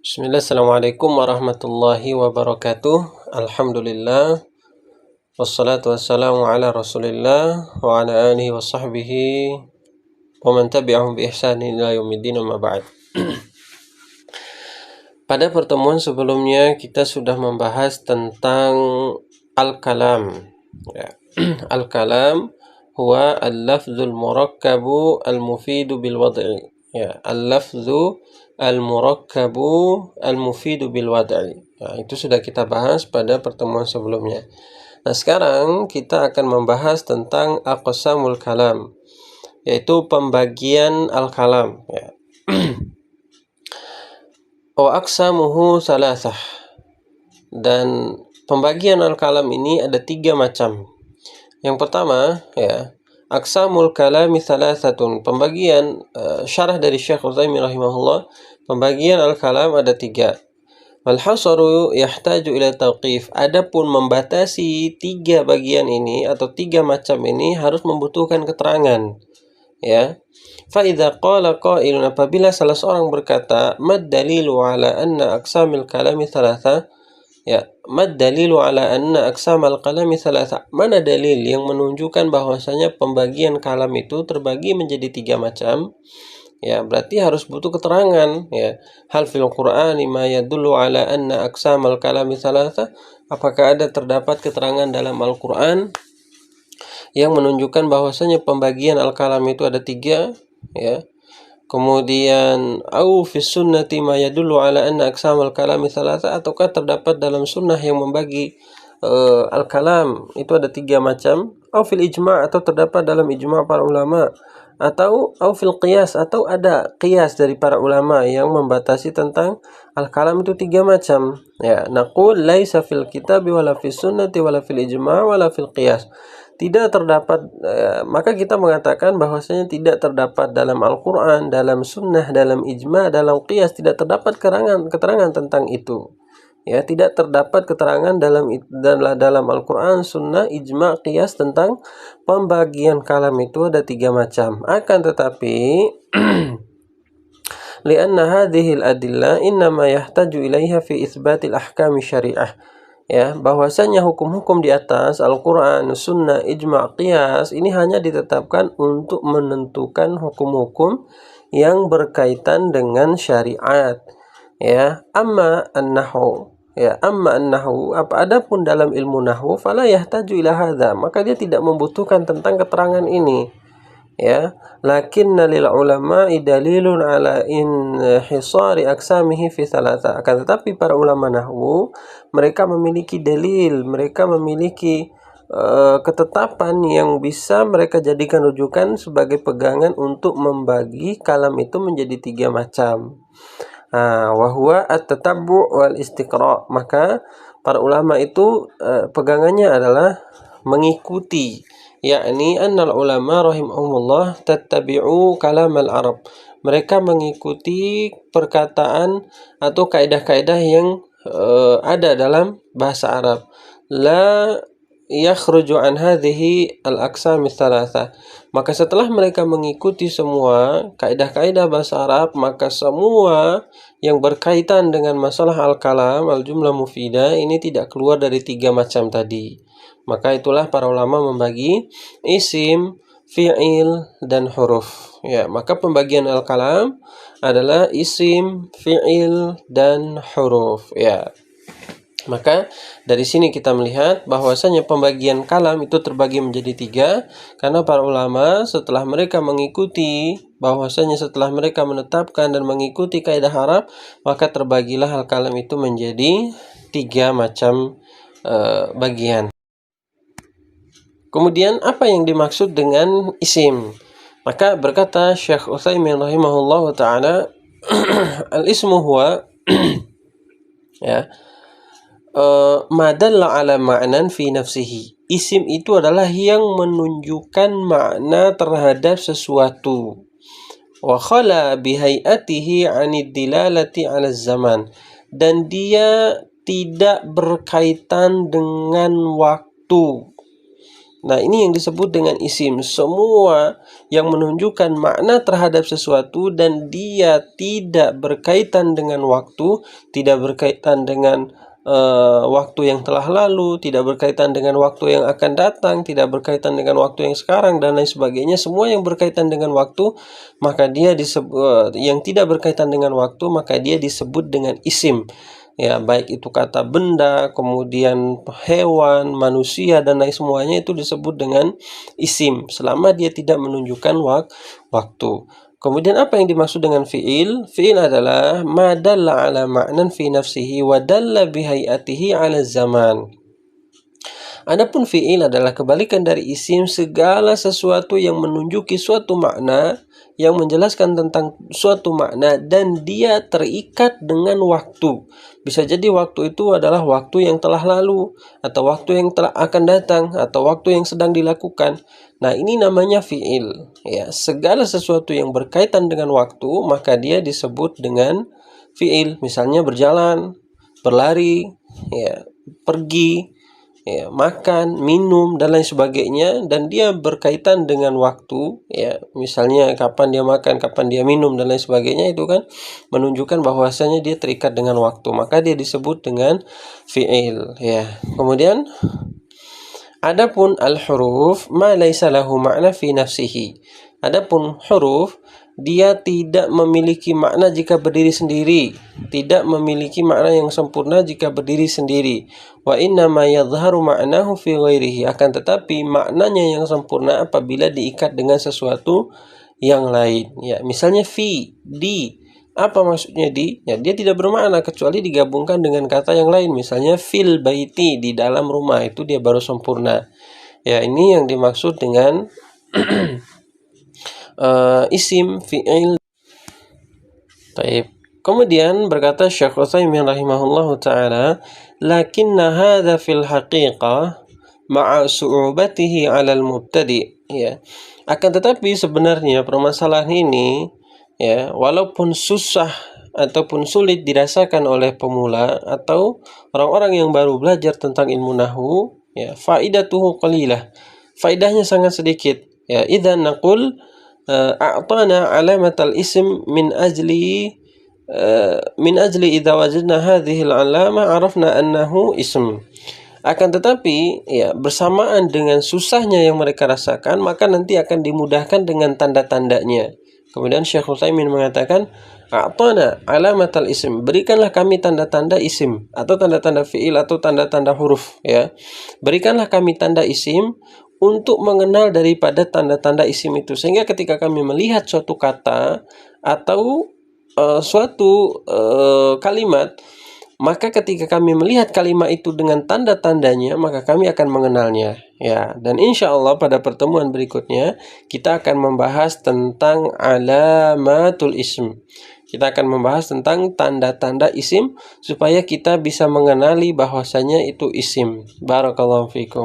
Bismillah, Assalamualaikum warahmatullahi wabarakatuh. Alhamdulillah, wassalatu wassalamu ala rasulillah wa ala alihi wa sahbihi wa man tabi'ahum bi ihsanin ila yaumiddin, amma ba'd. Pada pertemuan sebelumnya kita sudah membahas tentang al-kalam. Ya. Al-kalam huwa al-lafzul murakkabu al-mufidu bil wad'i. Ya, al-lafzu al-murakkabu al-mufidu bil wad'i. Ya, itu sudah kita bahas pada pertemuan sebelumnya. Nah, sekarang kita akan membahas tentang aqsamul kalam, yaitu pembagian al-kalam, ya. Wa aqsamuhu salasah. Dan pembagian al-kalam ini ada 3 macam. Yang pertama, ya, aqsamul kalami salasatun. Pembagian syarah dari Syekh Utsaimin rahimahullah, pembagian al-kalam ada 3. Wal hasaru yahtaju ila tauqif. Adapun membatasi 3 bagian ini atau 3 macam ini harus membutuhkan keterangan. Ya. Fa idza qala qailun, apabila salah seorang berkata, mad dalilu ala anna aqsamil kalami salasah. Ya, mad dalilu ala anna aqsamal kalami salasah. Mana dalil yang menunjukkan bahwasanya pembagian kalam itu terbagi menjadi 3 macam? Ya, berarti harus butuh keterangan, ya. Hal fil Qur'ani ma yadullu ala anna aqsamal kalami salasah? Apakah terdapat keterangan dalam Al-Qur'an yang menunjukkan bahwasanya pembagian al-kalam itu ada 3, ya. Kemudian au fi sunnati ma yadullu ala anna aqsamal kalami thalatha, ataukah terdapat dalam sunnah yang membagi al-kalam itu ada 3 macam, au fil ijma', atau terdapat dalam ijma' para ulama, atau au fil qiyas, atau ada qiyas dari para ulama yang membatasi tentang al-kalam itu 3 macam. Ya, naqul laisa fil kitab wala fis sunnati wala fil ijma' wala fil qiyas. Tidak terdapat, maka kita mengatakan bahwasanya tidak terdapat dalam Al-Quran, dalam sunnah, dalam ijma', dalam qiyas, tidak terdapat keterangan tentang itu. Ya, tidak terdapat keterangan dalam Al-Quran, sunnah, ijma', qiyas tentang pembagian kalam itu ada 3 macam. Akan tetapi lianna hadhihi al-adillah innama yahtaju ilaiha fi itsbatil ahkami syariah. Ya, bahwasanya hukum-hukum di atas Al-Quran, Sunnah, Ijma', Qiyas ini hanya ditetapkan untuk menentukan hukum-hukum yang berkaitan dengan syariat. Ya, amma an-nahwu, adapun dalam ilmu nahwu fala yahtaju ila hadza, maka dia tidak membutuhkan tentang keterangan ini. Ya, lakinna lil ulama dalilun ala inhisari aqsamihi fi thalatha. Akan tetapi para ulama nahwu mereka memiliki dalil, mereka memiliki ketetapan yang bisa mereka jadikan rujukan sebagai pegangan untuk membagi kalam itu menjadi 3 macam. Wa huwa at-tatabbu' wal istiqra'. Maka para ulama itu pegangannya adalah mengikuti, yakni annal ulama rahimahumullah tattabi'u kalam al-arab. Mereka mengikuti perkataan atau kaidah-kaidah yang ada dalam bahasa Arab. La yakhruju an hadhihi al-aqsam ats-tsalatsah. Maka setelah mereka mengikuti semua kaidah-kaidah bahasa Arab, maka semua yang berkaitan dengan masalah al-kalam, al-jumlah mufidah ini tidak keluar dari 3 macam tadi. Maka itulah para ulama membagi isim, fi'il, dan huruf. Ya, maka pembagian al-kalam adalah isim, fi'il, dan huruf. Ya. Maka dari sini kita melihat bahwasanya pembagian kalam itu terbagi menjadi 3, karena para ulama setelah mereka mengikuti, bahwasanya setelah mereka menetapkan dan mengikuti kaidah Arab, maka terbagilah al-kalam itu menjadi 3 macam bagian. Kemudian apa yang dimaksud dengan isim? Maka berkata Syekh Utsaimin rahimahullah ta'ala, al-ismu huwa ya, madalla ala ma'nan fi nafsihi. Isim itu adalah yang menunjukkan makna terhadap sesuatu. Wa khala bihayatihi 'anid dilalati 'ala zaman. Dan dia tidak berkaitan dengan waktu. Nah, ini yang disebut dengan isim. Semua yang menunjukkan makna terhadap sesuatu dan dia tidak berkaitan dengan waktu, tidak berkaitan dengan waktu yang telah lalu, tidak berkaitan dengan waktu yang akan datang, tidak berkaitan dengan waktu yang sekarang, dan lain sebagainya. Semua yang berkaitan dengan waktu, maka dia disebut, yang tidak berkaitan dengan waktu, maka dia disebut dengan isim. Ya, baik itu kata benda, kemudian hewan, manusia, dan lain semuanya itu disebut dengan isim selama dia tidak menunjukkan waktu. Kemudian apa yang dimaksud dengan fi'il? Fi'il adalah ma dalla ala ma'nan fi nafsihi wa dalla bihayatihi ala zaman. Adapun fi'il adalah kebalikan dari isim, segala sesuatu yang menunjuki suatu makna, yang menjelaskan tentang suatu makna dan dia terikat dengan waktu. Bisa jadi waktu itu adalah waktu yang telah lalu, atau waktu yang telah akan datang, atau waktu yang sedang dilakukan. Nah, ini namanya fi'il. Ya, segala sesuatu yang berkaitan dengan waktu, maka dia disebut dengan fi'il. Misalnya berjalan, berlari, ya, pergi, ya, makan, minum, dan lain sebagainya, dan dia berkaitan dengan waktu, ya, misalnya kapan dia makan, kapan dia minum, dan lain sebagainya, itu kan menunjukkan bahwasanya dia terikat dengan waktu, maka dia disebut dengan fi'il, ya. Kemudian adapun al-huruf ma laisa lahu ma'na fi nafsihi. Adapun huruf, dia tidak memiliki makna jika berdiri sendiri, tidak memiliki makna yang sempurna jika berdiri sendiri. Wa inna ma yadhharu ma'nahu fi ghairihi, akan tetapi maknanya yang sempurna apabila diikat dengan sesuatu yang lain. Ya, misalnya fi, di. Apa maksudnya di? Ya, dia tidak bermakna kecuali digabungkan dengan kata yang lain. Misalnya fil baiti, di dalam rumah, itu dia baru sempurna. Ya, ini yang dimaksud dengan isim, fi'il. Taib. Kemudian berkata Syekh Utsaimin rahimahullahu taala, lakinna hadza fil haqiqah ma'a su'ubatihi 'alal mubtadi'. Ya. Akan tetapi sebenarnya permasalahan ini, ya, walaupun susah ataupun sulit dirasakan oleh pemula atau orang-orang yang baru belajar tentang ilmu nahwu, ya, faidatuhu qalilah. Faidahnya sangat sedikit. Ya, idzan naqul a'tana alamatal ism min ajli idza wajadna hadhihi al-alama arafna annahu ism. Akan tetapi, ya, bersamaan dengan susahnya yang mereka rasakan, maka nanti akan dimudahkan dengan tanda-tandanya. Kemudian Syekh Utsaimin mengatakan, a'tana alamatal ism, berikanlah kami tanda-tanda isim atau tanda-tanda fi'il atau tanda-tanda huruf, ya. Berikanlah kami tanda isim untuk mengenal daripada tanda-tanda isim itu, sehingga ketika kami melihat suatu kata atau suatu kalimat, maka ketika kami melihat kalimat itu dengan tanda-tandanya, maka kami akan mengenalnya. Ya, dan insya Allah pada pertemuan berikutnya kita akan membahas tentang alamatul ism. Kita akan membahas tentang tanda-tanda isim supaya kita bisa mengenali bahwasanya itu isim. Barakallahu fikum.